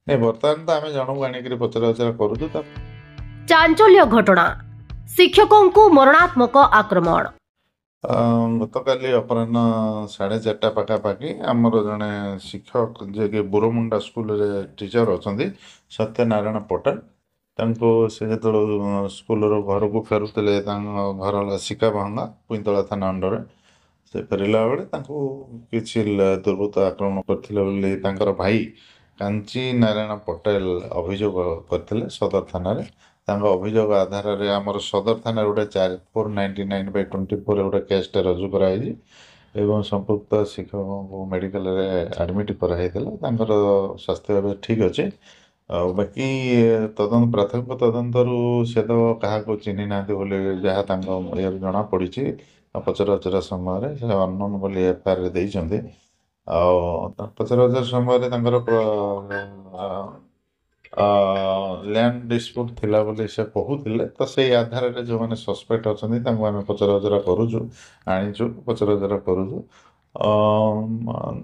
नहीं बर्तमान तो आम जनक आनिक पचरा उचरा करूँ। चांचल्य घटना शिक्षकों को मरणात्मक आक्रमण। गत काली अपराह्न 4:30 पाखापाखि आमर जड़े शिक्षक जे कि बुरमुंडा स्कूल रे टीचर अच्छा सत्यनारायण पटेल से जो स्कूल घर को फेरुले घर शिका भंगा पुईतला थाना अंडर से फेरला बेले किसी दुर्वृत्त आक्रमण करते भाई कांची नारायण पटेल अभियोग करते सदर थाना रे। अभियोग आधार में आमर सदर थाना गोटे 4499/24 गोटे केसटे रुजु कराई एवं संपुक्त शिक्षक को मेडिकल एडमिट कराई स्वास्थ्य ठीक अच्छे। बाकी तदंत प्राथमिक तदंतर से तो क्या चिन्ह ना जहाँ जना पड़ी पचरा उचरा समय से अननोन बोली एफआईआर देते पचरा उचरा समय लैंड डिस्प्यूट थिला बोली से कहते तो से आधार में जो मैंने सस्पेक्ट अच्छा आम पचरा उचरा करूँ आनीचु पचरा उचरा करूँ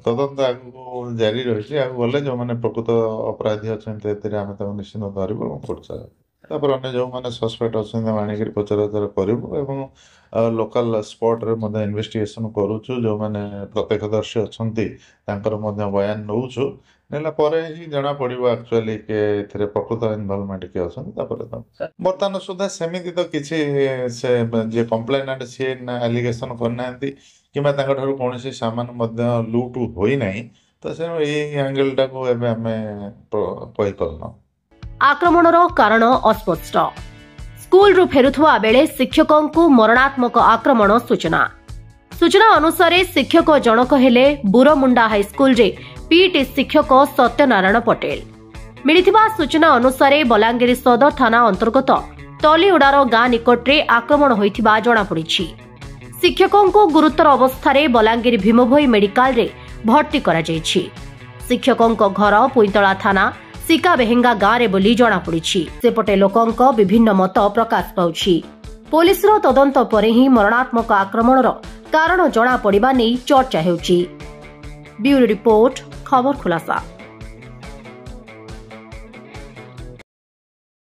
तदंत आगू जारी रही आगे गले जो मैंने प्रकृत अपराधी अच्छा आम निश्चित धरबू तापर अन्य जो मैंने सस्पेक्ट अच्छा आनिक पचरा उचरा करूँ लोकल स्पॉट रे मध्य इन्वेस्टिगेशन करूँ जो मैंने प्रत्यक्षदर्शी अच्छा बयान नौचु नेला परे ही जना पड़ो एक्चुअली के प्रकृत इनवॉल्वमेंट किए अच्छा बर्तमान सुधा सेमती तो किसी से जे कंप्लेनेंट सी एलिगेशन करना कि कौन सामान लुट होना तो से एंगल टाको आम कहीपार। आक्रमणर कारण अस्पष्ट स्कूल रु फेरुथुवा बेले शिक्षकों को मरणात्मक आक्रमण सूचना अनुसार शिक्षक जनक हेले बुरमुंडा हाईस्कूल रे पीटी शिक्षक सत्यनारायण पटेल। मिलिथिबा सूचना अनुसार बलांगीर सदर थाना अंतर्गत तलीउडार गाँ निकटरे आक्रमण होइथिबा जणा पड़िछि। शिक्षकों को गुरुतर अवस्था बलांगीर भीमभोई मेडिकल रे भर्ती करा जायछि। शिक्षकों घर पुईतला थाना सिका बेहेंगा गाँव रे बोली जणा पड़िछि। सेपटे लोकंक विभिन्न मत प्रकाश पाउछि। पुलिस रो तदंत परे ही मरणात्मक आक्रमणर कारण जणा पड़िबा नै चर्चा हेउछि। ब्यूरो रिपोर्ट खबर खुलासा।